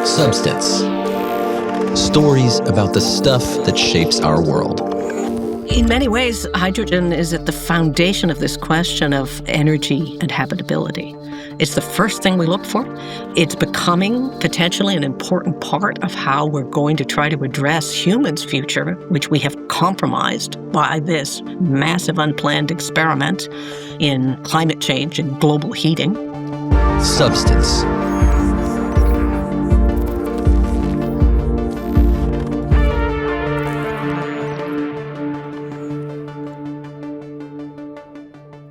Substance. Stories about the stuff that shapes our world. In many ways, hydrogen is at the foundation of this question of energy and habitability. It's the first thing we look for. It's becoming potentially an important part of how we're going to try to address humans' future, which we have compromised by this massive unplanned experiment in climate change and global heating. Substance.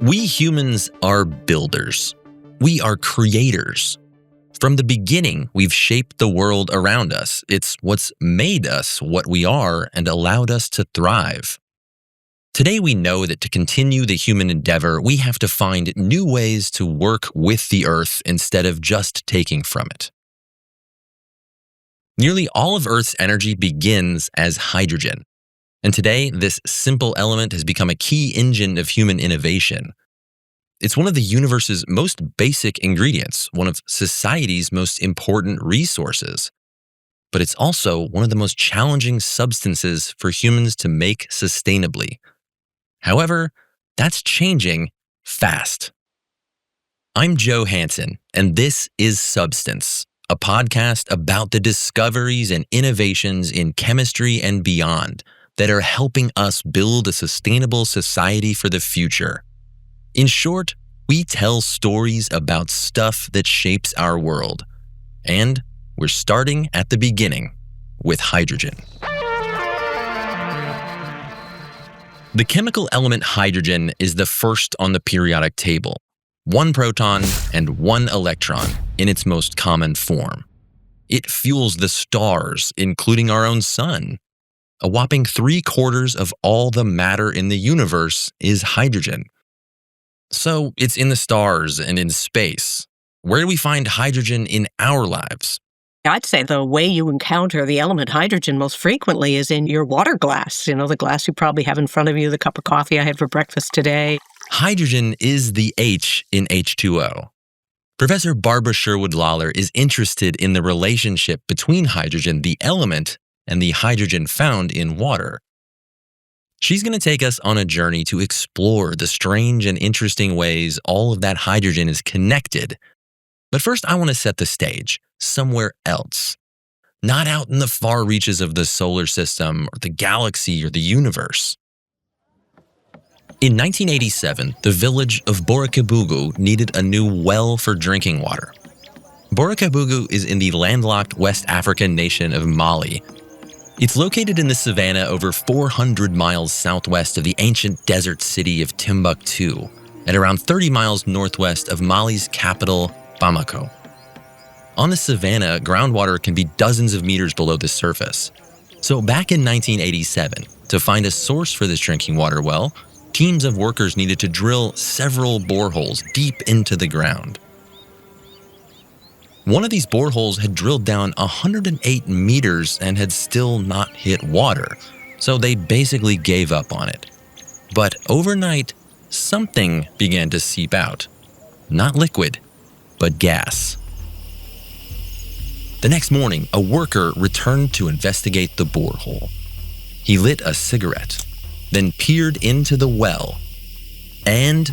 We humans are builders. We are creators. From the beginning, we've shaped the world around us. It's what's made us what we are and allowed us to thrive. Today, we know that to continue the human endeavor, we have to find new ways to work with the Earth instead of just taking from it. Nearly all of Earth's energy begins as hydrogen. And today, this simple element has become a key engine of human innovation. It's one of the universe's most basic ingredients, one of society's most important resources. But it's also one of the most challenging substances for humans to make sustainably. However, that's changing fast. I'm Joe Hanson, and this is Substance, a podcast about the discoveries and innovations in chemistry and beyond that are helping us build a sustainable society for the future. In short, we tell stories about stuff that shapes our world. And we're starting at the beginning with hydrogen. The chemical element hydrogen is the first on the periodic table. 1 proton and 1 electron in its most common form. It fuels the stars, including our own sun. A whopping 3/4 of all the matter in the universe is hydrogen. So it's in the stars and in space. Where do we find hydrogen in our lives? I'd say the way you encounter the element hydrogen most frequently is in your water glass. You know, the glass you probably have in front of you, the cup of coffee I had for breakfast today. Hydrogen is the H in H2O. Professor Barbara Sherwood Lollar is interested in the relationship between hydrogen, the element, and the hydrogen found in water. She's going to take us on a journey to explore the strange and interesting ways all of that hydrogen is connected. But first, I want to set the stage somewhere else. Not out in the far reaches of the solar system or the galaxy or the universe. In 1987, the village of Borakabugu needed a new well for drinking water. Borakabugu is in the landlocked West African nation of Mali. It's located in the savannah over 400 miles southwest of the ancient desert city of Timbuktu, and around 30 miles northwest of Mali's capital, Bamako. On the savannah, groundwater can be dozens of meters below the surface. So back in 1987, to find a source for this drinking water well, teams of workers needed to drill several boreholes deep into the ground. One of these boreholes had drilled down 108 meters and had still not hit water, so they basically gave up on it. But overnight, something began to seep out. Not liquid, but gas. The next morning, a worker returned to investigate the borehole. He lit a cigarette, then peered into the well, and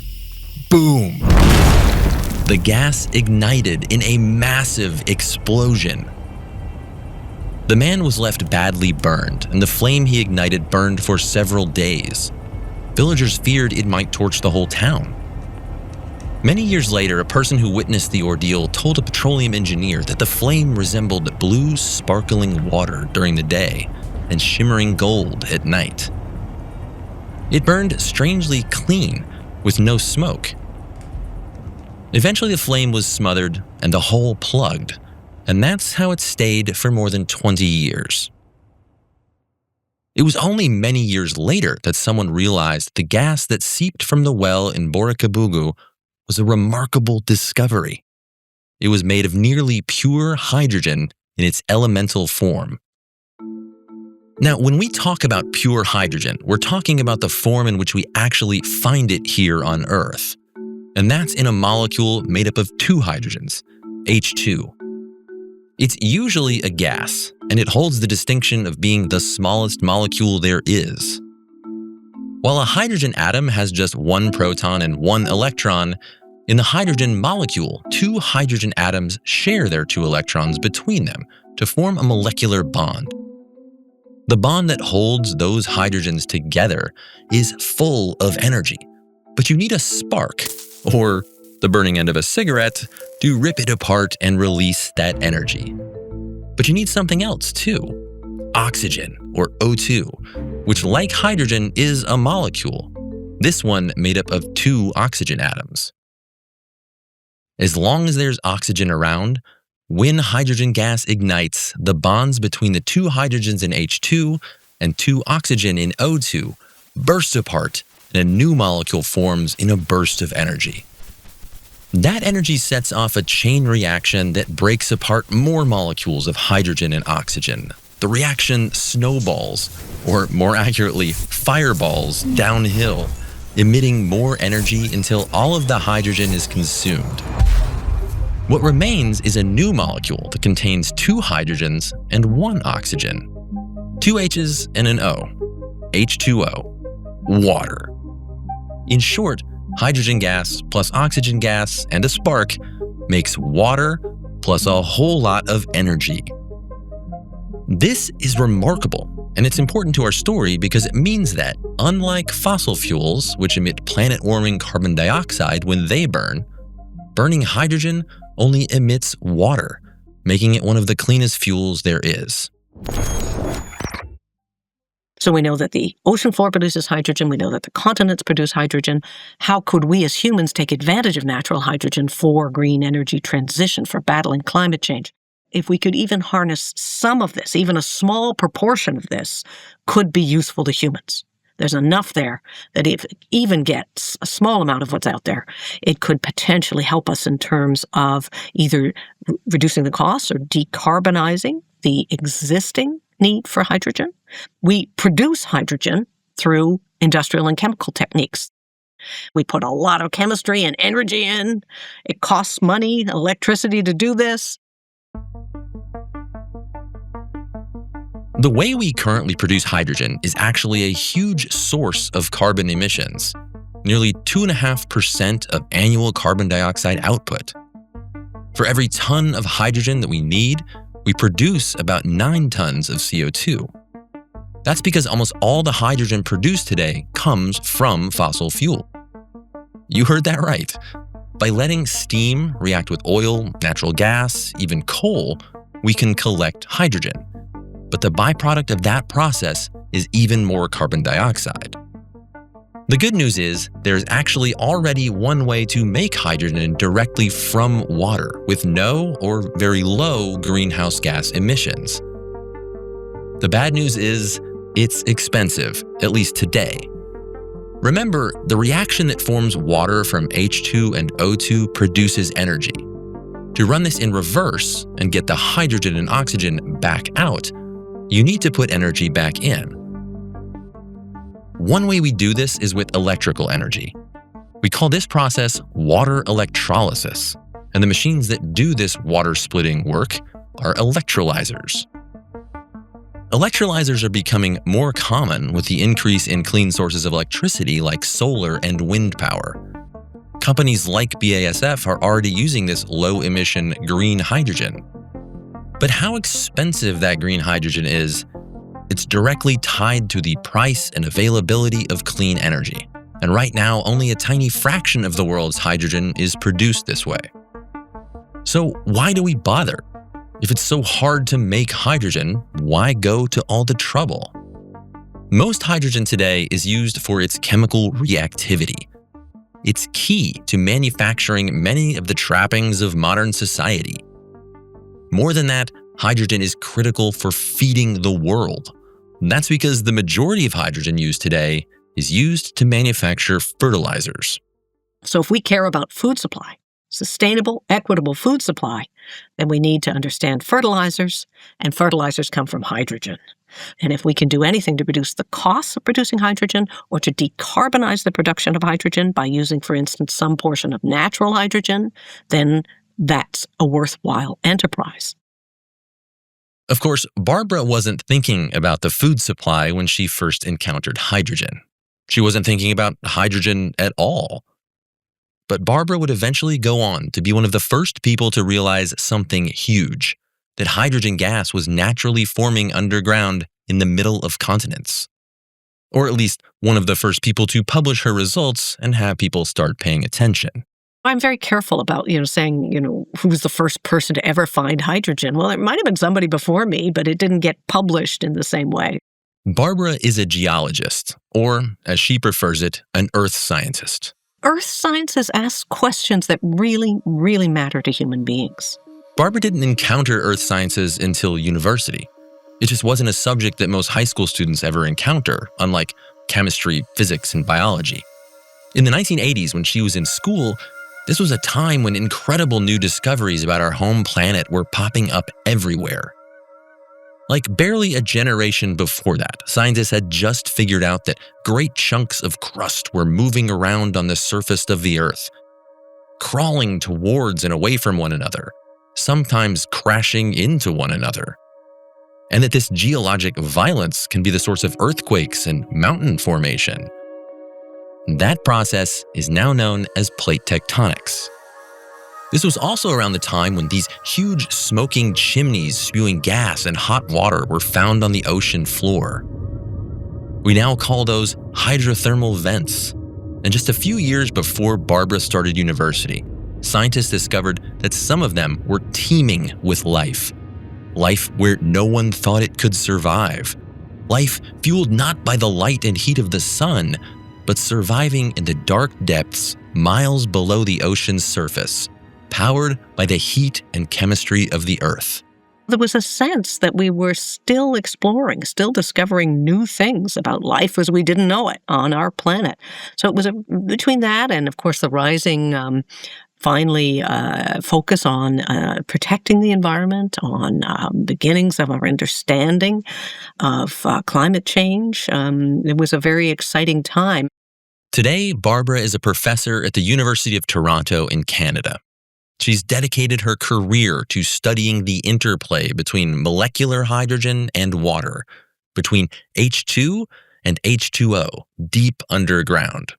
boom! The gas ignited in a massive explosion. The man was left badly burned, and the flame he ignited burned for several days. Villagers feared it might torch the whole town. Many years later, a person who witnessed the ordeal told a petroleum engineer that the flame resembled blue, sparkling water during the day and shimmering gold at night. It burned strangely clean, with no smoke. Eventually, the flame was smothered and the hole plugged, and that's how it stayed for more than 20 years. It was only many years later that someone realized the gas that seeped from the well in Borakabugu was a remarkable discovery. It was made of nearly pure hydrogen in its elemental form. Now, when we talk about pure hydrogen, we're talking about the form in which we actually find it here on Earth. And that's in a molecule made up of 2 hydrogens, H2. It's usually a gas, and it holds the distinction of being the smallest molecule there is. While a hydrogen atom has just one proton and one electron, in the hydrogen molecule, two hydrogen atoms share their two electrons between them to form a molecular bond. The bond that holds those hydrogens together is full of energy, but you need a spark, or the burning end of a cigarette, to rip it apart and release that energy. But you need something else too, oxygen, or O2, which, like hydrogen, is a molecule, this one made up of two oxygen atoms. As long as there's oxygen around, when hydrogen gas ignites, the bonds between the two hydrogens in H2 and two oxygen in O2 burst apart, and a new molecule forms in a burst of energy. That energy sets off a chain reaction that breaks apart more molecules of hydrogen and oxygen. The reaction snowballs, or more accurately, fireballs downhill, emitting more energy until all of the hydrogen is consumed. What remains is a new molecule that contains two hydrogens and one oxygen. Two H's and an O. H2O. Water. In short, hydrogen gas plus oxygen gas and a spark makes water plus a whole lot of energy. This is remarkable, and it's important to our story because it means that, unlike fossil fuels, which emit planet-warming carbon dioxide when they burn, burning hydrogen only emits water, making it one of the cleanest fuels there is. So we know that the ocean floor produces hydrogen. We know that the continents produce hydrogen. How could we as humans take advantage of natural hydrogen for green energy transition, for battling climate change? If we could even harness some of this, even a small proportion of this, could be useful to humans. There's enough there that if it even gets a small amount of what's out there, it could potentially help us in terms of either reducing the costs or decarbonizing the existing need for hydrogen. We produce hydrogen through industrial and chemical techniques. We put a lot of chemistry and energy in. It costs money, electricity to do this. The way we currently produce hydrogen is actually a huge source of carbon emissions, nearly 2.5% of annual carbon dioxide output. For every ton of hydrogen that we need, we produce about 9 tons of CO2. That's because almost all the hydrogen produced today comes from fossil fuel. You heard that right. By letting steam react with oil, natural gas, even coal, we can collect hydrogen. But the byproduct of that process is even more carbon dioxide. The good news is there's actually already one way to make hydrogen directly from water with no or very low greenhouse gas emissions. The bad news is it's expensive, at least today. Remember, the reaction that forms water from H2 and O2 produces energy. To run this in reverse and get the hydrogen and oxygen back out, you need to put energy back in. One way we do this is with electrical energy. We call this process water electrolysis, and the machines that do this water splitting work are electrolyzers. Electrolyzers are becoming more common with the increase in clean sources of electricity like solar and wind power. Companies like BASF are already using this low-emission green hydrogen. But how expensive that green hydrogen is, it's directly tied to the price and availability of clean energy. And right now, only a tiny fraction of the world's hydrogen is produced this way. So why do we bother? If it's so hard to make hydrogen, why go to all the trouble? Most hydrogen today is used for its chemical reactivity. It's key to manufacturing many of the trappings of modern society. More than that, hydrogen is critical for feeding the world. That's because the majority of hydrogen used today is used to manufacture fertilizers. So if we care about food supply, sustainable, equitable food supply, then we need to understand fertilizers, and fertilizers come from hydrogen. And if we can do anything to reduce the costs of producing hydrogen or to decarbonize the production of hydrogen by using, for instance, some portion of natural hydrogen, then that's a worthwhile enterprise. Of course, Barbara wasn't thinking about the food supply when she first encountered hydrogen. She wasn't thinking about hydrogen at all. But Barbara would eventually go on to be one of the first people to realize something huge, that hydrogen gas was naturally forming underground in the middle of continents. Or at least one of the first people to publish her results and have people start paying attention. I'm very careful about, saying, who was the first person to ever find hydrogen. Well, it might have been somebody before me, but it didn't get published in the same way. Barbara is a geologist, or, as she prefers it, an earth scientist. Earth sciences ask questions that really, really matter to human beings. Barbara didn't encounter earth sciences until university. It just wasn't a subject that most high school students ever encounter, unlike chemistry, physics, and biology. In the 1980s, when she was in school, this was a time when incredible new discoveries about our home planet were popping up everywhere. Like barely a generation before that, scientists had just figured out that great chunks of crust were moving around on the surface of the Earth, crawling towards and away from one another, sometimes crashing into one another. And that this geologic violence can be the source of earthquakes and mountain formation. That process is now known as plate tectonics. This was also around the time when these huge smoking chimneys spewing gas and hot water were found on the ocean floor. We now call those hydrothermal vents. And just a few years before Barbara started university, scientists discovered that some of them were teeming with life. Life where no one thought it could survive. Life fueled not by the light and heat of the sun, but surviving in the dark depths miles below the ocean's surface, powered by the heat and chemistry of the Earth. There was a sense that we were still exploring, still discovering new things about life as we didn't know it on our planet. So it was between that and, of course, the rising focus on protecting the environment, on beginnings of our understanding of climate change. It was a very exciting time. Today, Barbara is a professor at the University of Toronto in Canada. She's dedicated her career to studying the interplay between molecular hydrogen and water, between H2 and H2O, deep underground.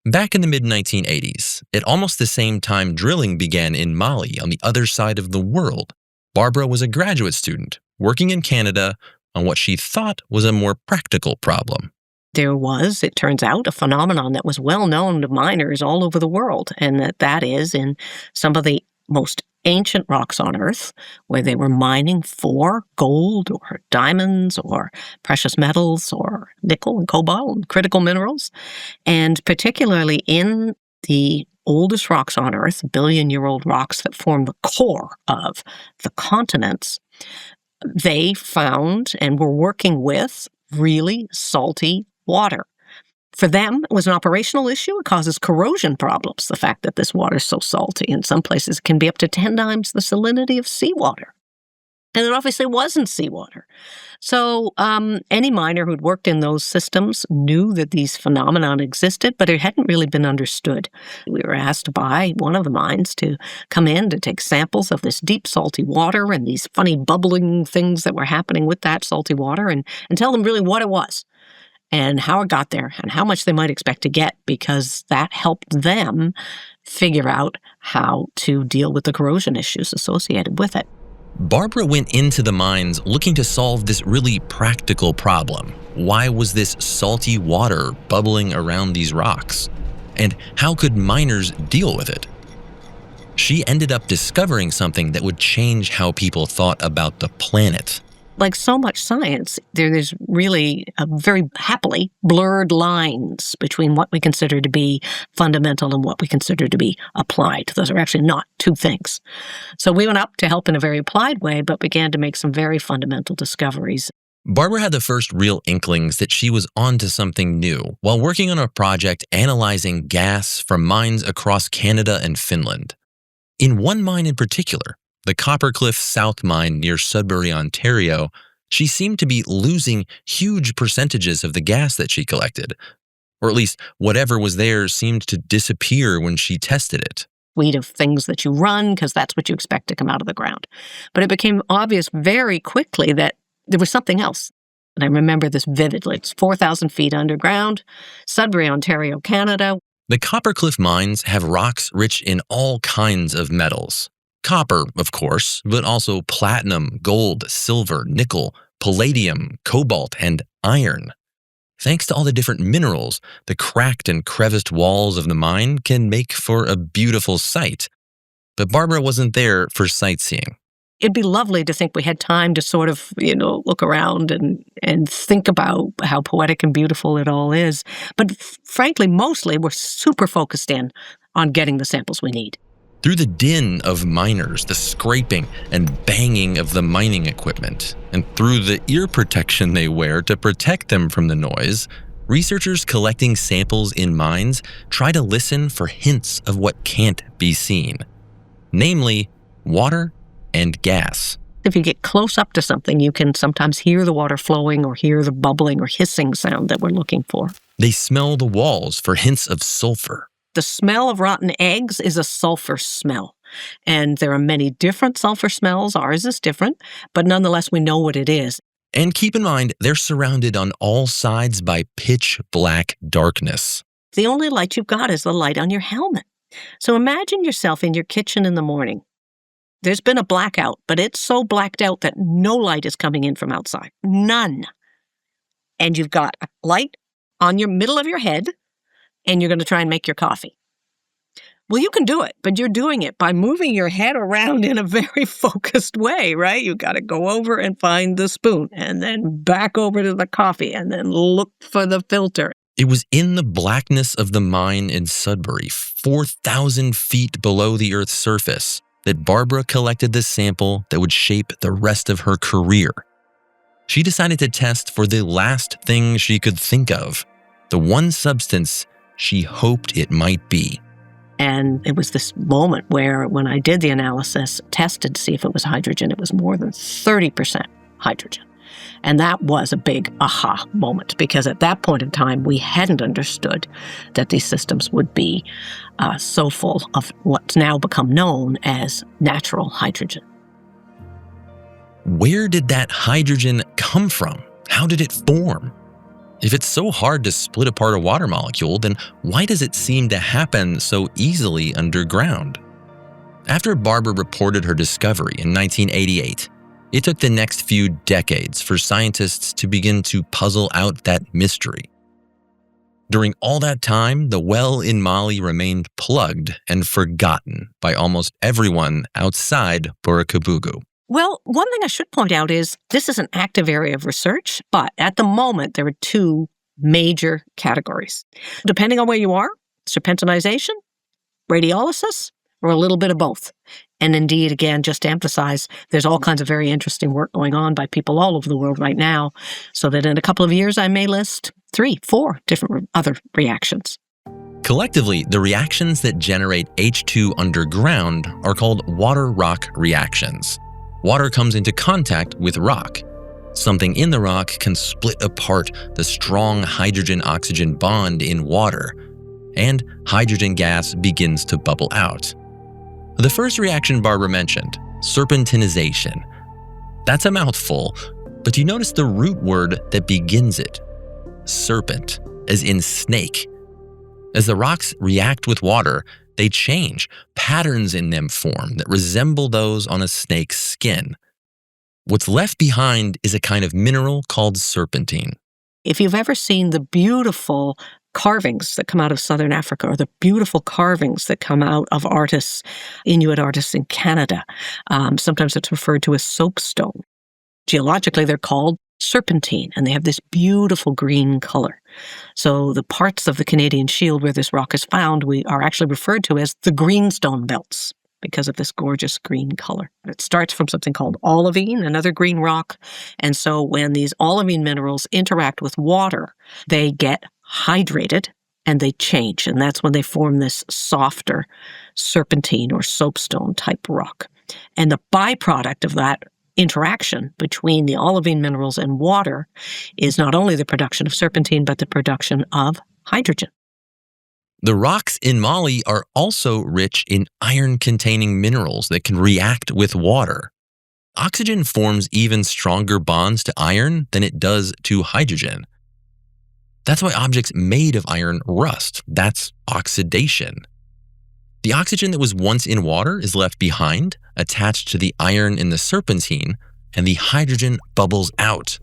Back in the mid-1980s, at almost the same time drilling began in Mali on the other side of the world, Barbara was a graduate student working in Canada on what she thought was a more practical problem. There was, it turns out, a phenomenon that was well known to miners all over the world, and that is in some of the most ancient rocks on Earth, where they were mining for gold or diamonds or precious metals or nickel and cobalt and critical minerals. And particularly in the oldest rocks on Earth, billion-year-old rocks that form the core of the continents, they found and were working with really salty water. For them, it was an operational issue. It causes corrosion problems, the fact that this water is so salty. In some places, it can be up to 10 times the salinity of seawater. And it obviously wasn't seawater. So any miner who'd worked in those systems knew that these phenomena existed, but it hadn't really been understood. We were asked by one of the mines to come in to take samples of this deep salty water and these funny bubbling things that were happening with that salty water and tell them really what it was and how it got there and how much they might expect to get, because that helped them figure out how to deal with the corrosion issues associated with it. Barbara went into the mines looking to solve this really practical problem. Why was this salty water bubbling around these rocks? And how could miners deal with it? She ended up discovering something that would change how people thought about the planet. Like so much science, there's really very happily blurred lines between what we consider to be fundamental and what we consider to be applied. Those are actually not two things. So we went up to help in a very applied way, but began to make some very fundamental discoveries. Barbara had the first real inklings that she was onto something new while working on a project analyzing gas from mines across Canada and Finland. In one mine in particular, the Coppercliff South mine near Sudbury, Ontario, she seemed to be losing huge percentages of the gas that she collected, or at least whatever was there seemed to disappear when she tested it. suite of things that you run because that's what you expect to come out of the ground. But it became obvious very quickly that there was something else. And I remember this vividly. It's 4,000 feet underground, Sudbury, Ontario, Canada. The Coppercliff mines have rocks rich in all kinds of metals. Copper, of course, but also platinum, gold, silver, nickel, palladium, cobalt, and iron. Thanks to all the different minerals, the cracked and creviced walls of the mine can make for a beautiful sight. But Barbara wasn't there for sightseeing. It'd be lovely to think we had time to sort of, look around and think about how poetic and beautiful it all is. But frankly, mostly we're super focused in on getting the samples we need. Through the din of miners, the scraping and banging of the mining equipment, and through the ear protection they wear to protect them from the noise, researchers collecting samples in mines try to listen for hints of what can't be seen, namely water and gas. If you get close up to something, you can sometimes hear the water flowing or hear the bubbling or hissing sound that we're looking for. They smell the walls for hints of sulfur. The smell of rotten eggs is a sulfur smell. And there are many different sulfur smells. Ours is different, but nonetheless, we know what it is. And keep in mind, they're surrounded on all sides by pitch black darkness. The only light you've got is the light on your helmet. So imagine yourself in your kitchen in the morning. There's been a blackout, but it's so blacked out that no light is coming in from outside. None. And you've got a light on your middle of your head, and you're going to try and make your coffee. Well, you can do it, but you're doing it by moving your head around in a very focused way, right? You've got to go over and find the spoon, and then back over to the coffee, and then look for the filter. It was in the blackness of the mine in Sudbury, 4,000 feet below the Earth's surface, that Barbara collected the sample that would shape the rest of her career. She decided to test for the last thing she could think of, the one substance she hoped it might be. And it was this moment where, when I did the analysis, tested to see if it was hydrogen, it was more than 30% hydrogen. And that was a big aha moment, because at that point in time, we hadn't understood that these systems would be so full of what's now become known as natural hydrogen. Where did that hydrogen come from? How did it form? If it's so hard to split apart a water molecule, then why does it seem to happen so easily underground? After Barbara reported her discovery in 1988, it took the next few decades for scientists to begin to puzzle out that mystery. During all that time, the well in Mali remained plugged and forgotten by almost everyone outside Burakabugu. Well, one thing I should point out is this is an active area of research, but at the moment there are two major categories. Depending on where you are, serpentinization, radiolysis, or a little bit of both. And indeed, again, just to emphasize, there's all kinds of very interesting work going on by people all over the world right now, so that in a couple of years I may list 3, 4 different other reactions. Collectively, the reactions that generate H2 underground are called water-rock reactions. Water comes into contact with rock. Something in the rock can split apart the strong hydrogen-oxygen bond in water, and hydrogen gas begins to bubble out. The first reaction Barbara mentioned, serpentinization. That's a mouthful, but you notice the root word that begins it. Serpent, as in snake. As the rocks react with water, they change. Patterns in them form that resemble those on a snake's skin. What's left behind is a kind of mineral called serpentine. If you've ever seen the beautiful carvings that come out of southern Africa, or the beautiful carvings that come out of artists, Inuit artists in Canada, sometimes it's referred to as soapstone. Geologically, they're called serpentine, and they have this beautiful green color. So the parts of the Canadian Shield where this rock is found, we are actually referred to as the greenstone belts because of this gorgeous green color. It starts from something called olivine, another green rock. And so when these olivine minerals interact with water, they get hydrated and they change. And that's when they form this softer serpentine or soapstone type rock. And the byproduct of that interaction between the olivine minerals and water is not only the production of serpentine, but the production of hydrogen. The rocks in Mali are also rich in iron-containing minerals that can react with water. Oxygen forms even stronger bonds to iron than it does to hydrogen. That's why objects made of iron rust. That's oxidation. The oxygen that was once in water is left behind, attached to the iron in the serpentine, and the hydrogen bubbles out.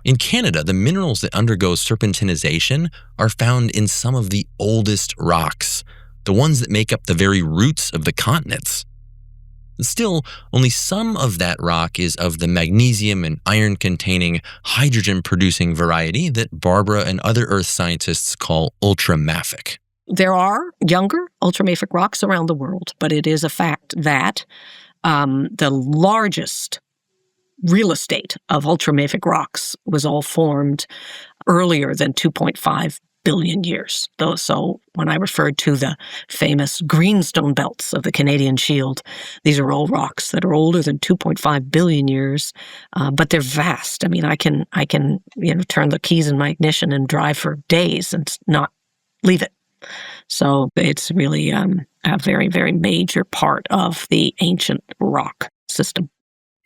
In Canada, the minerals that undergo serpentinization are found in some of the oldest rocks, the ones that make up the very roots of the continents. Still, only some of that rock is of the magnesium and iron-containing, hydrogen-producing variety that Barbara and other Earth scientists call ultramafic. There are younger ultramafic rocks around the world, but it is a fact that the largest real estate of ultramafic rocks was all formed earlier than 2.5 billion years. So when I referred to the famous greenstone belts of the Canadian Shield, these are all rocks that are older than 2.5 billion years, but they're vast. I mean, I can turn the keys in my ignition and drive for days and not leave it. So it's really a very, very major part of the ancient rock system.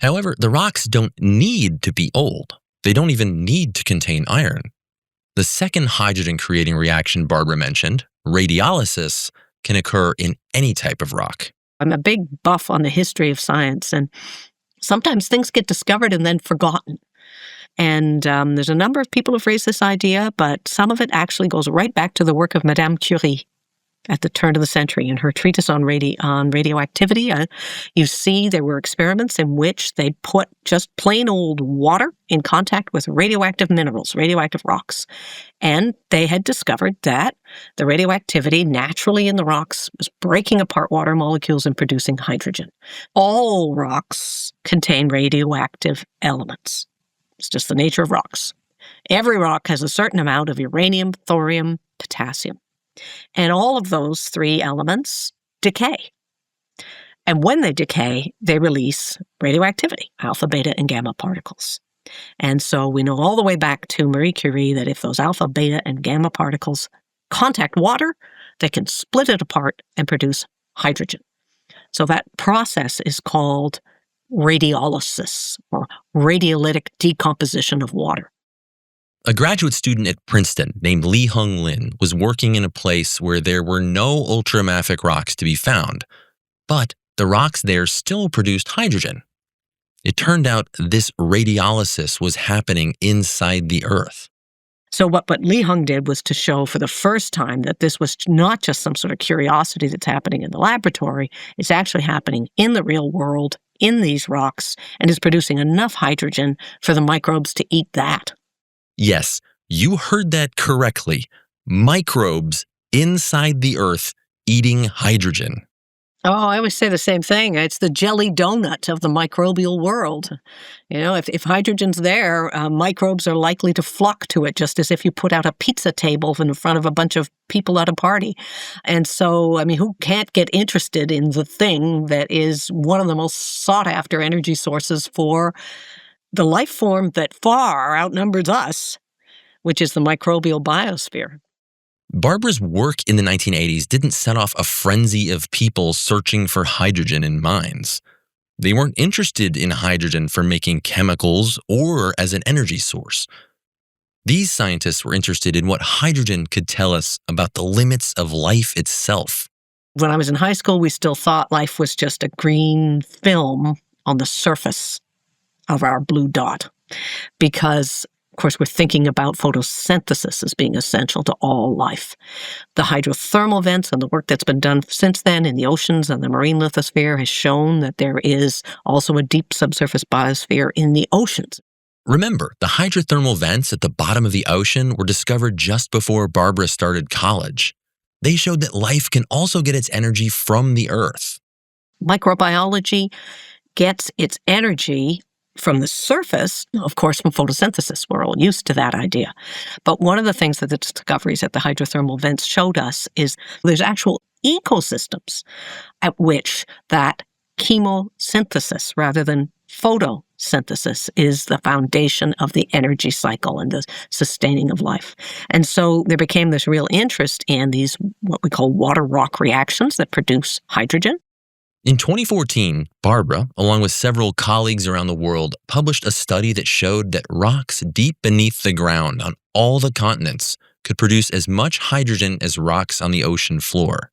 However, the rocks don't need to be old. They don't even need to contain iron. The second hydrogen-creating reaction Barbara mentioned, radiolysis, can occur in any type of rock. I'm a big buff on the history of science, and sometimes things get discovered and then forgotten. And there's a number of people who've raised this idea, but some of it actually goes right back to the work of Madame Curie at the turn of the century. In her treatise on radioactivity, you see there were experiments in which they put just plain old water in contact with radioactive minerals, radioactive rocks. And they had discovered that the radioactivity naturally in the rocks was breaking apart water molecules and producing hydrogen. All rocks contain radioactive elements. It's just the nature of rocks. Every rock has a certain amount of uranium, thorium, potassium. And all of those three elements decay. And when they decay, they release radioactivity, alpha, beta, and gamma particles. And so we know all the way back to Marie Curie that if those alpha, beta, and gamma particles contact water, they can split it apart and produce hydrogen. So that process is called radiolysis, or radiolytic decomposition of water. A graduate student at Princeton named Lee Hung Lin was working in a place where there were no ultramafic rocks to be found, but the rocks there still produced hydrogen. It turned out this radiolysis was happening inside the Earth. So what Lee Hung did was to show for the first time that this was not just some sort of curiosity that's happening in the laboratory, it's actually happening in the real world, in these rocks, and is producing enough hydrogen for the microbes to eat that. Yes, you heard that correctly. Microbes inside the Earth eating hydrogen. Oh, I always say the same thing. It's the jelly donut of the microbial world. You know, if hydrogen's there, microbes are likely to flock to it, just as if you put out a pizza table in front of a bunch of people at a party. And so, I mean, who can't get interested in the thing that is one of the most sought-after energy sources for the life form that far outnumbers us, which is the microbial biosphere? Barbara's work in the 1980s didn't set off a frenzy of people searching for hydrogen in mines. They weren't interested in hydrogen for making chemicals or as an energy source. These scientists were interested in what hydrogen could tell us about the limits of life itself. When I was in high school, we still thought life was just a green film on the surface of our blue dot, because of course, we're thinking about photosynthesis as being essential to all life. The hydrothermal vents and the work that's been done since then in the oceans and the marine lithosphere has shown that there is also a deep subsurface biosphere in the oceans. Remember, the hydrothermal vents at the bottom of the ocean were discovered just before Barbara started college. They showed that life can also get its energy from the Earth. Microbiology gets its energy from the surface, of course, from photosynthesis. We're all used to that idea. But one of the things that the discoveries at the hydrothermal vents showed us is there's actual ecosystems at which that chemosynthesis rather than photosynthesis synthesis is the foundation of the energy cycle and the sustaining of life. And so there became this real interest in these, what we call water rock reactions that produce hydrogen. In 2014, Barbara, along with several colleagues around the world, published a study that showed that rocks deep beneath the ground on all the continents could produce as much hydrogen as rocks on the ocean floor.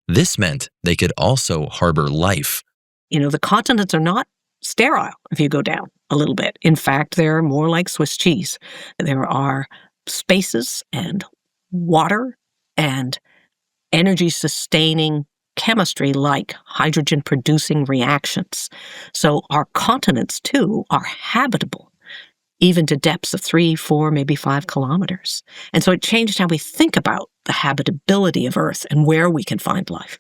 This meant they could also harbor life. The continents are not sterile if you go down a little bit. In fact, they're more like Swiss cheese. There are spaces and water and energy-sustaining chemistry like hydrogen-producing reactions. So our continents, too, are habitable, even to depths of 3, 4, maybe 5 kilometers. And so it changed how we think about the habitability of Earth and where we can find life.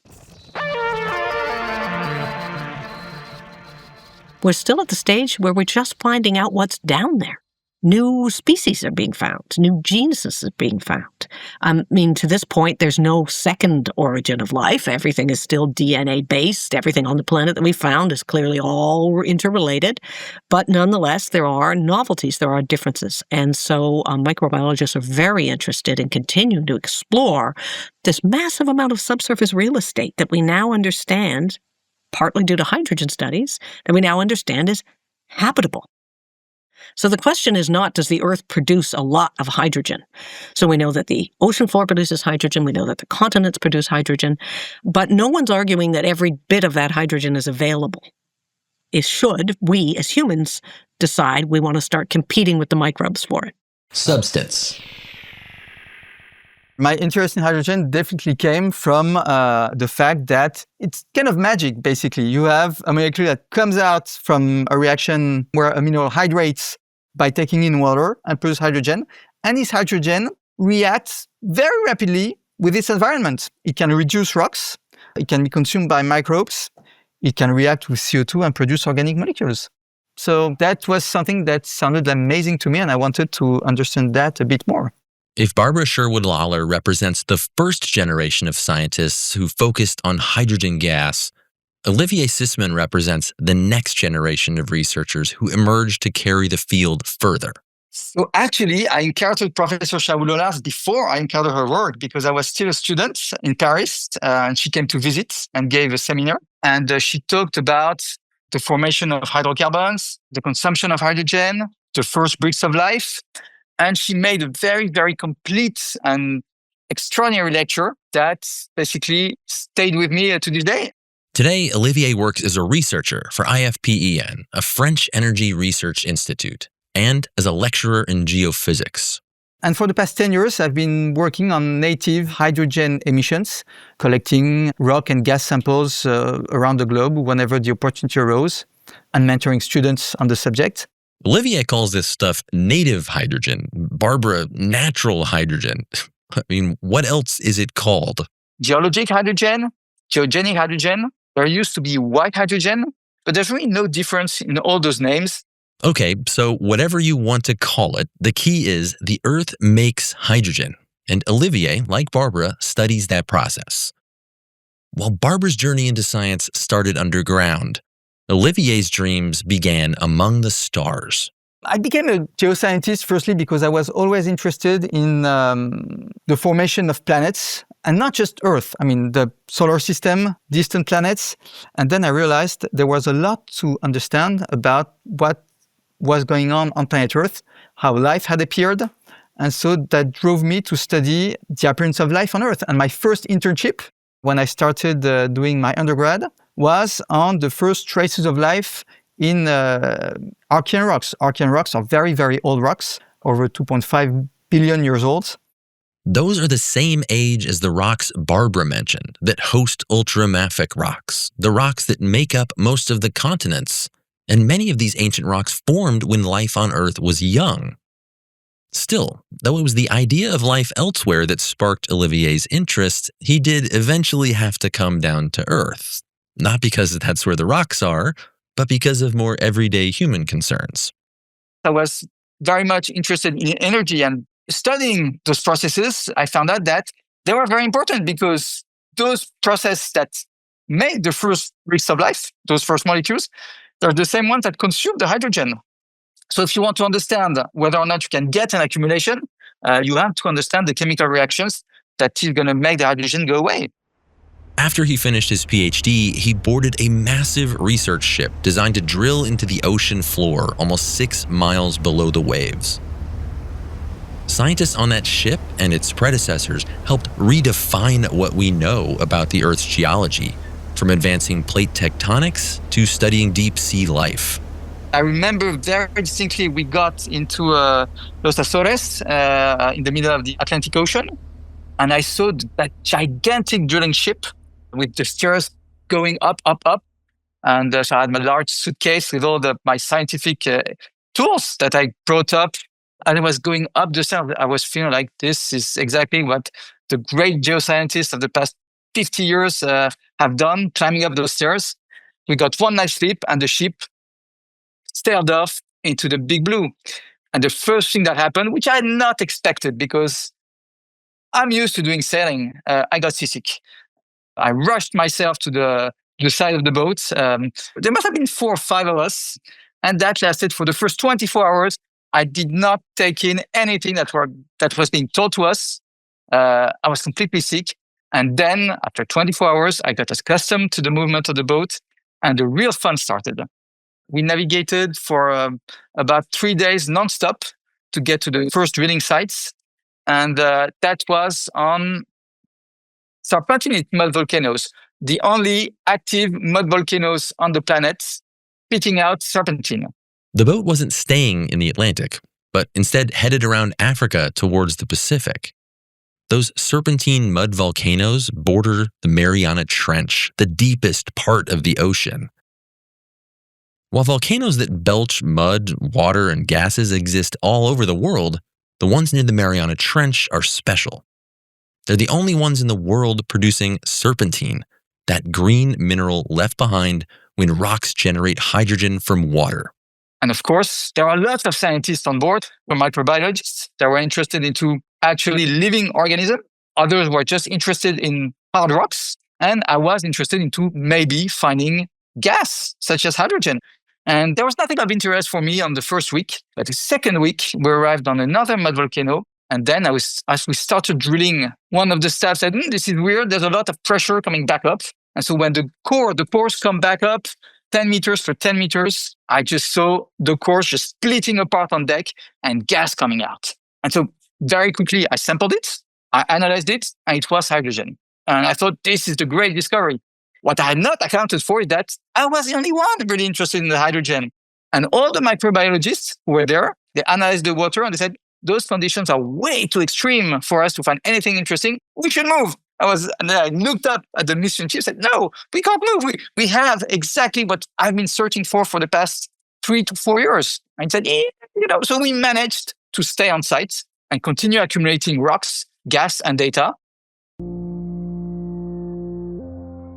We're still at the stage where we're just finding out what's down there. New species are being found. New genuses are being found. To this point, there's no second origin of life. Everything is still DNA-based. Everything on the planet that we found is clearly all interrelated. But nonetheless, there are novelties. There are differences. And so microbiologists are very interested in continuing to explore this massive amount of subsurface real estate that we now understand, partly due to hydrogen studies, that we now understand is habitable. So the question is not, does the Earth produce a lot of hydrogen? So we know that the ocean floor produces hydrogen, we know that the continents produce hydrogen, but no one's arguing that every bit of that hydrogen is available. It should, we as humans, decide we want to start competing with the microbes for it. Substance. My interest in hydrogen definitely came from the fact that it's kind of magic, basically. You have a molecule that comes out from a reaction where a mineral hydrates by taking in water and produces hydrogen. And this hydrogen reacts very rapidly with its environment. It can reduce rocks. It can be consumed by microbes. It can react with CO2 and produce organic molecules. So that was something that sounded amazing to me, and I wanted to understand that a bit more. If Barbara Sherwood Lollar represents the first generation of scientists who focused on hydrogen gas, Olivier Sissmann represents the next generation of researchers who emerged to carry the field further. So actually, I encountered Professor Sherwood Lollar before I encountered her work because I was still a student in Paris, and she came to visit and gave a seminar. And she talked about the formation of hydrocarbons, the consumption of hydrogen, the first bricks of life. And she made a very, very complete and extraordinary lecture that basically stayed with me to this day. Today, Olivier works as a researcher for IFP, a French energy research institute, and as a lecturer in geophysics. And for the past 10 years, I've been working on native hydrogen emissions, collecting rock and gas samples around the globe whenever the opportunity arose, and mentoring students on the subject. Olivier calls this stuff native hydrogen. Barbara, natural hydrogen. What else is it called? Geologic hydrogen, geogenic hydrogen. There used to be white hydrogen, but there's really no difference in all those names. Okay, so whatever you want to call it, the key is the Earth makes hydrogen. And Olivier, like Barbara, studies that process. While Barbara's journey into science started underground, Olivier's dreams began among the stars. I became a geoscientist firstly because I was always interested in the formation of planets, and not just Earth. The solar system, distant planets. And then I realized there was a lot to understand about what was going on planet Earth, how life had appeared. And so that drove me to study the appearance of life on Earth. And my first internship, when I started doing my undergrad, was on the first traces of life in Archean rocks. Archean rocks are very, very old rocks, over 2.5 billion years old. Those are the same age as the rocks Barbara mentioned that host ultramafic rocks, the rocks that make up most of the continents. And many of these ancient rocks formed when life on Earth was young. Still, though it was the idea of life elsewhere that sparked Olivier's interest, he did eventually have to come down to Earth. Not because that's where the rocks are, but because of more everyday human concerns. I was very much interested in energy, and studying those processes, I found out that they were very important because those processes that made the first bricks of life, those first molecules, they're the same ones that consume the hydrogen. So if you want to understand whether or not you can get an accumulation, you have to understand the chemical reactions that is going to make the hydrogen go away. After he finished his PhD, he boarded a massive research ship designed to drill into the ocean floor almost 6 miles below the waves. Scientists on that ship and its predecessors helped redefine what we know about the Earth's geology, from advancing plate tectonics to studying deep sea life. I remember very distinctly we got into Los Azores in the middle of the Atlantic Ocean, and I saw that gigantic drilling ship with the steers going up. And so I had my large suitcase with all my scientific tools that I brought up, and I was going up the stairs. I was feeling like this is exactly what the great geoscientists of the past 50 years have done, climbing up those stairs. We got one night sleep, and the ship sailed off into the big blue. And the first thing that happened, which I had not expected because I'm used to doing sailing, I got seasick. I rushed myself to the side of the boat. There must have been 4 or 5 of us, and that lasted for the first 24 hours. I did not take in anything that was being told to us. I was completely sick. And then after 24 hours, I got accustomed to the movement of the boat, and the real fun started. We navigated for about 3 days nonstop to get to the first drilling sites. And that was on serpentinite mud volcanoes, the only active mud volcanoes on the planet spitting out serpentine. The boat wasn't staying in the Atlantic, but instead headed around Africa towards the Pacific. Those serpentine mud volcanoes border the Mariana Trench, the deepest part of the ocean. While volcanoes that belch mud, water, and gases exist all over the world, the ones near the Mariana Trench are special. They're the only ones in the world producing serpentine, that green mineral left behind when rocks generate hydrogen from water. And of course, there are lots of scientists on board, microbiologists that were interested into actually living organisms. Others were just interested in hard rocks. And I was interested into maybe finding gas, such as hydrogen. And there was nothing of interest for me on the first week. But the second week, we arrived on another mud volcano. And then as we started drilling, one of the staff said, this is weird. There's a lot of pressure coming back up. And so when the cores come back up, 10 meters for 10 meters, I just saw the cores just splitting apart on deck and gas coming out. And so very quickly, I sampled it, I analyzed it, and it was hydrogen. And I thought, this is the great discovery. What I had not accounted for is that I was the only one really interested in the hydrogen. And all the microbiologists who were there, they analyzed the water and they said, those conditions are way too extreme for us to find anything interesting. We should move. And then I looked up at the mission chief and said, no, we can't move. We have exactly what I've been searching for the past 3 to 4 years. And he said, so we managed to stay on site and continue accumulating rocks, gas, and data.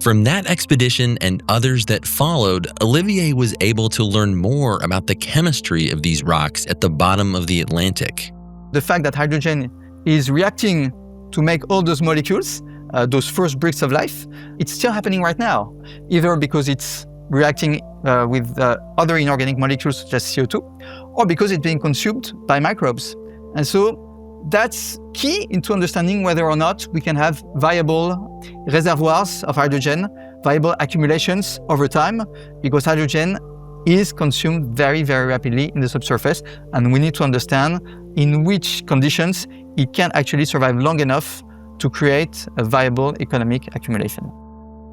From that expedition and others that followed, Olivier was able to learn more about the chemistry of these rocks at the bottom of the Atlantic. The fact that hydrogen is reacting to make all those molecules, those first bricks of life, it's still happening right now, either because it's reacting with other inorganic molecules such as CO2, or because it's being consumed by microbes. And so that's key into understanding whether or not we can have viable reservoirs of hydrogen, viable accumulations over time, because hydrogen is consumed very, very rapidly in the subsurface, and we need to understand in which conditions it can actually survive long enough to create a viable economic accumulation.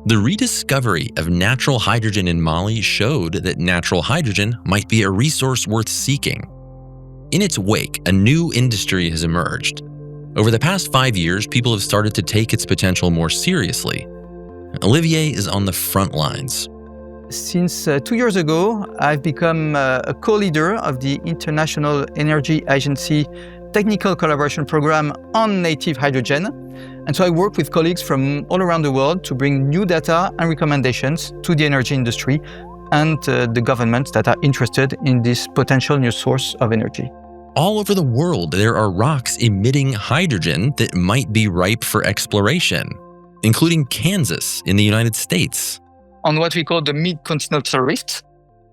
The rediscovery of natural hydrogen in Mali showed that natural hydrogen might be a resource worth seeking. In its wake, a new industry has emerged. Over the past 5 years, people have started to take its potential more seriously. Olivier is on the front lines. Since 2 years ago, I've become a co-leader of the International Energy Agency Technical Collaboration Program on native hydrogen. And so I work with colleagues from all around the world to bring new data and recommendations to the energy industry and the governments that are interested in this potential new source of energy. All over the world, there are rocks emitting hydrogen that might be ripe for exploration, including Kansas in the United States. On what we call the Mid-Continental Rift,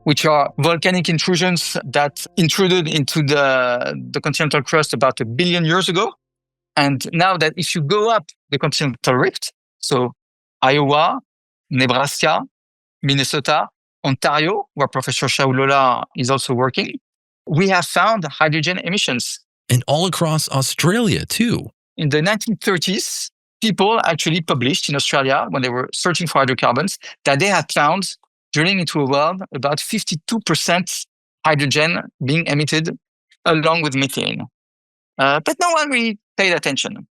which are volcanic intrusions that intruded into the continental crust about 1 billion years ago. And now that if you go up the continental rift, so Iowa, Nebraska, Minnesota, Ontario, where Professor Sherwood Lollar is also working, we have found hydrogen emissions. And all across Australia, too. In the 1930s, people actually published in Australia, when they were searching for hydrocarbons, that they had found, drilling into a well, about 52% hydrogen being emitted along with methane. But no one really paid attention.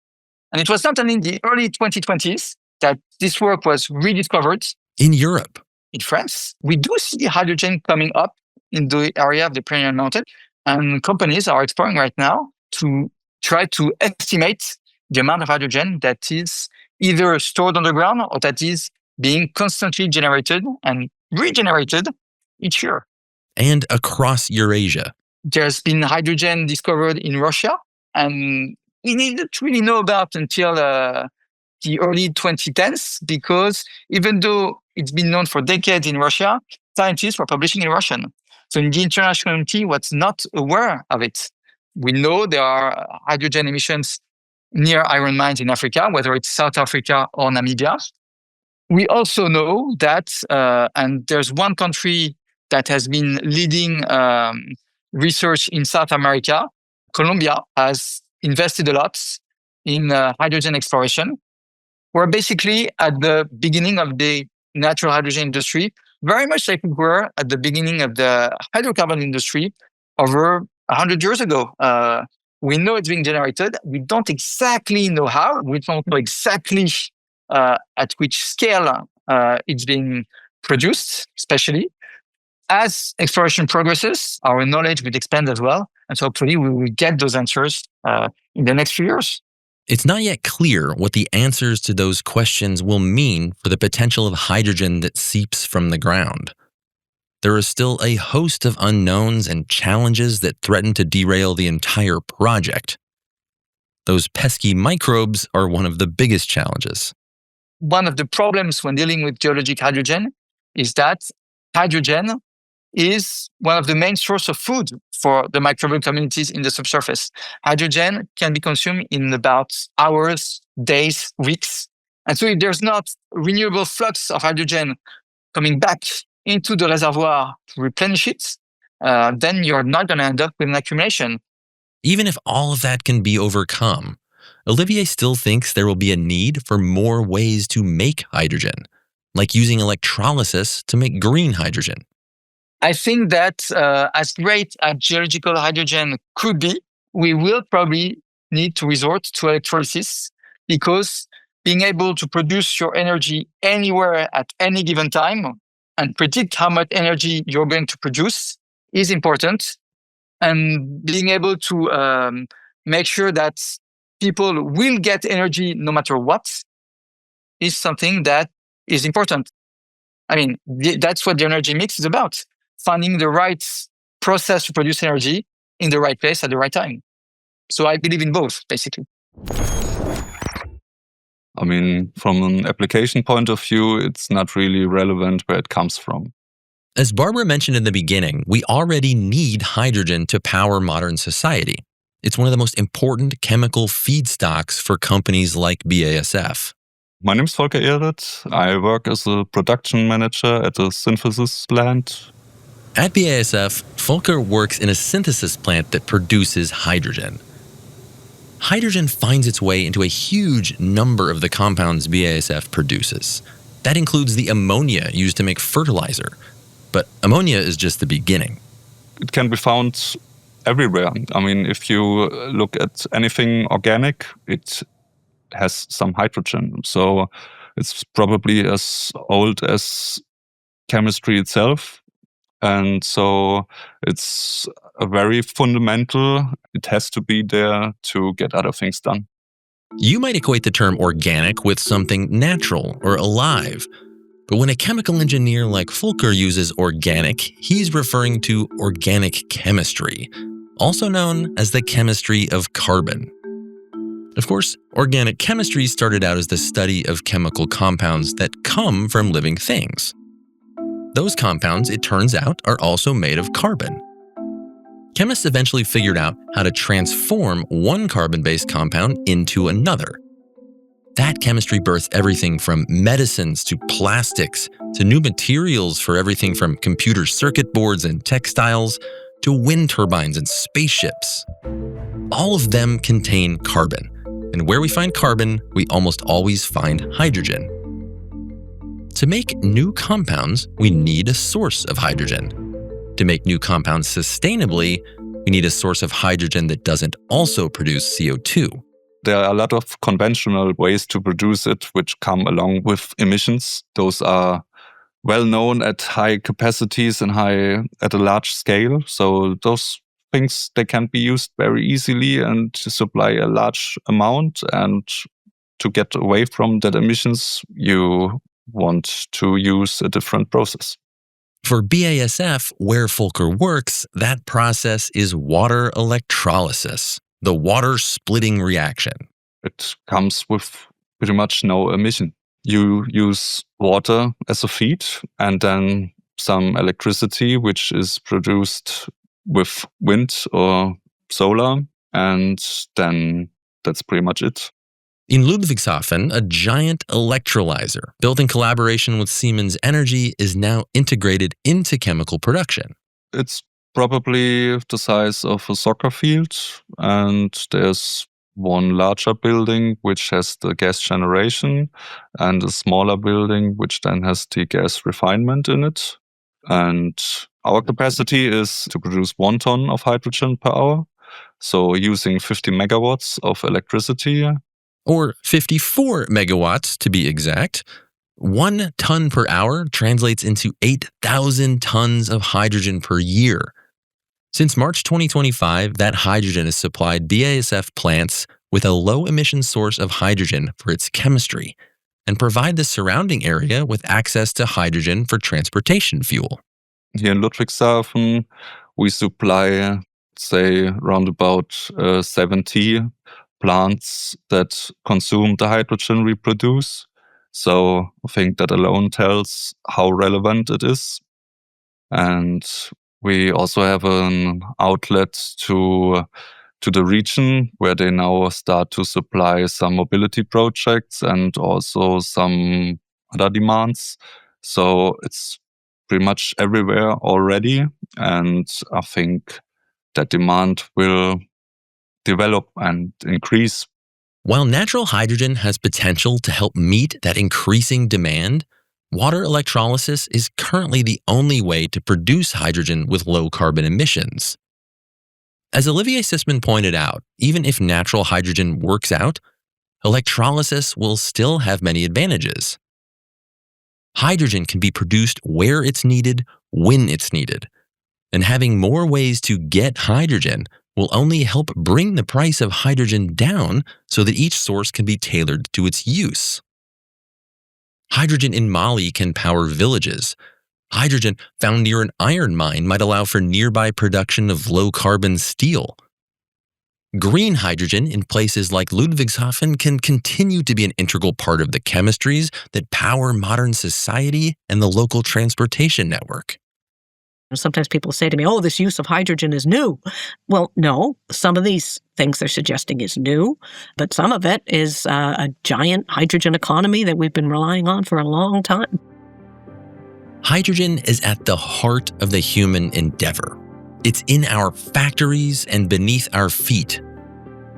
And it was not only in the early 2020s that this work was rediscovered. In Europe. In France, we do see hydrogen coming up in the area of the Pyrenean Mountain. And companies are exploring right now to try to estimate the amount of hydrogen that is either stored underground or that is being constantly generated and regenerated each year. And across Eurasia. There's been hydrogen discovered in Russia, and we didn't really know about until the early 2010s, because even though it's been known for decades in Russia, scientists were publishing in Russian. So in the international community was not aware of it. We know there are hydrogen emissions near iron mines in Africa, whether it's South Africa or Namibia. We also know that, and there's one country that has been leading research in South America, Colombia, has invested a lot in hydrogen exploration. We're basically at the beginning of the natural hydrogen industry, very much like we were at the beginning of the hydrocarbon industry over 100 years ago. We know it's being generated. We don't exactly know how. We don't know exactly at which scale it's being produced, especially. As exploration progresses, our knowledge will expand as well. And so hopefully we will get those answers in the next few years. It's not yet clear what the answers to those questions will mean for the potential of hydrogen that seeps from the ground. There is still a host of unknowns and challenges that threaten to derail the entire project. Those pesky microbes are one of the biggest challenges. One of the problems when dealing with geologic hydrogen is that hydrogen is one of the main sources of food for the microbial communities in the subsurface. Hydrogen can be consumed in about hours, days, weeks. And so if there's not renewable flux of hydrogen coming back into the reservoir to replenish it, then you're not going to end up with an accumulation. Even if all of that can be overcome, Olivier still thinks there will be a need for more ways to make hydrogen, like using electrolysis to make green hydrogen. I think that as great as geological hydrogen could be, we will probably need to resort to electrolysis, because being able to produce your energy anywhere at any given time and predict how much energy you're going to produce is important. And being able to make sure that people will get energy no matter what is something that is important. I mean, that's what the energy mix is about. Finding the right process to produce energy in the right place at the right time. So I believe in both, basically. I mean, from an application point of view, it's not really relevant where it comes from. As Barbara mentioned in the beginning, we already need hydrogen to power modern society. It's one of the most important chemical feedstocks for companies like BASF. My name is Volker Ehret. I work as a production manager at a synthesis plant. At BASF, Volker works in a synthesis plant that produces hydrogen. Hydrogen finds its way into a huge number of the compounds BASF produces. That includes the ammonia used to make fertilizer. But ammonia is just the beginning. It can be found everywhere. I mean, if you look at anything organic, it has some hydrogen. So it's probably as old as chemistry itself. And so it's a very fundamental, it has to be there to get other things done. You might equate the term organic with something natural or alive. But when a chemical engineer like Volker uses organic, he's referring to organic chemistry, also known as the chemistry of carbon. Of course, organic chemistry started out as the study of chemical compounds that come from living things. Those compounds, it turns out, are also made of carbon. Chemists eventually figured out how to transform one carbon-based compound into another. That chemistry birthed everything from medicines to plastics to new materials for everything from computer circuit boards and textiles to wind turbines and spaceships. All of them contain carbon, and where we find carbon, we almost always find hydrogen. To make new compounds, we need a source of hydrogen. To make new compounds sustainably, we need a source of hydrogen that doesn't also produce CO2. There are a lot of conventional ways to produce it, which come along with emissions. Those are well known at high capacities and at a large scale. So those things, they can be used very easily and to supply a large amount. And to get away from that emissions, you want to use a different process. For BASF, where Volker works, that process is water electrolysis, the water splitting reaction. It comes with pretty much no emission. You use water as a feed and then some electricity, which is produced with wind or solar, and then that's pretty much it. In Ludwigshafen, a giant electrolyzer built in collaboration with Siemens Energy is now integrated into chemical production. It's probably the size of a soccer field, and there's one larger building which has the gas generation and a smaller building which then has the gas refinement in it. And our capacity is to produce 1 ton of hydrogen per hour, so using 50 megawatts of electricity. Or 54 megawatts to be exact. 1 ton per hour translates into 8,000 tons of hydrogen per year. Since March 2025, that hydrogen has supplied BASF plants with a low-emission source of hydrogen for its chemistry and provide the surrounding area with access to hydrogen for transportation fuel. Here in Ludwigshafen, we supply, say, around about 70 plants that consume the hydrogen we produce. So I think that alone tells how relevant it is. And we also have an outlet to the region where they now start to supply some mobility projects and also some other demands. So it's pretty much everywhere already. And I think that demand will develop and increase. While natural hydrogen has potential to help meet that increasing demand, water electrolysis is currently the only way to produce hydrogen with low carbon emissions. As Olivier Sissmann pointed out, even if natural hydrogen works out, electrolysis will still have many advantages. Hydrogen can be produced where it's needed, when it's needed, and having more ways to get hydrogen will only help bring the price of hydrogen down so that each source can be tailored to its use. Hydrogen in Mali can power villages. Hydrogen found near an iron mine might allow for nearby production of low-carbon steel. Green hydrogen in places like Ludwigshafen can continue to be an integral part of the chemistries that power modern society and the local transportation network. Sometimes people say to me, oh, this use of hydrogen is new. Well, no, some of these things they're suggesting is new, but some of it is a giant hydrogen economy that we've been relying on for a long time. Hydrogen is at the heart of the human endeavor. It's in our factories and beneath our feet.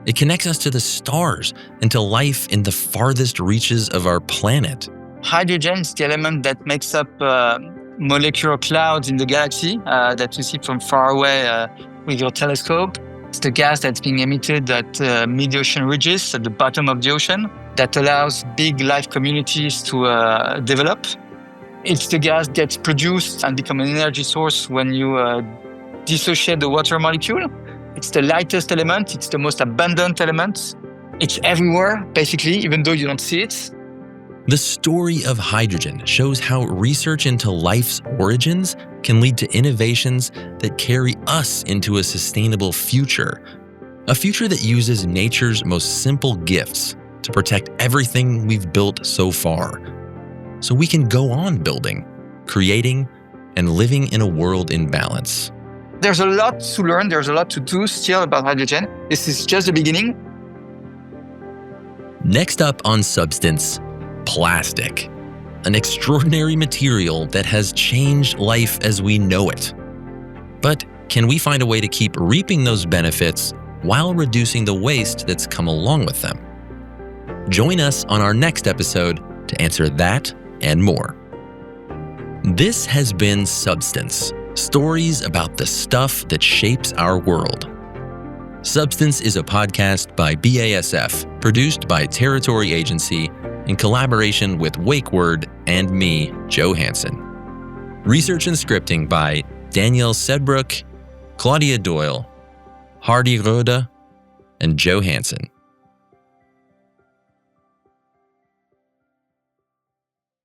It connects us to the stars and to life in the farthest reaches of our planet. Hydrogen is the element that makes up molecular clouds in the galaxy that you see from far away with your telescope. It's the gas that's being emitted at mid-ocean ridges at the bottom of the ocean that allows big life communities to develop. It's the gas that's produced and become an energy source when you dissociate the water molecule. It's the lightest element. It's the most abundant element. It's everywhere, basically, even though you don't see it. The story of hydrogen shows how research into life's origins can lead to innovations that carry us into a sustainable future, a future that uses nature's most simple gifts to protect everything we've built so far, so we can go on building, creating, and living in a world in balance. There's a lot to learn. There's a lot to do still about hydrogen. This is just the beginning. Next up on Substance, plastic. An extraordinary material that has changed life as we know it. But can we find a way to keep reaping those benefits while reducing the waste that's come along with them? Join us on our next episode to answer that and more. This has been Substance, stories about the stuff that shapes our world. Substance is a podcast by BASF, produced by Territory Agency in collaboration with WakeWord and me, Joe Hanson. Research and scripting by Danielle Sedbrook, Claudia Doyle, Hardy Roda, and Joe Hanson.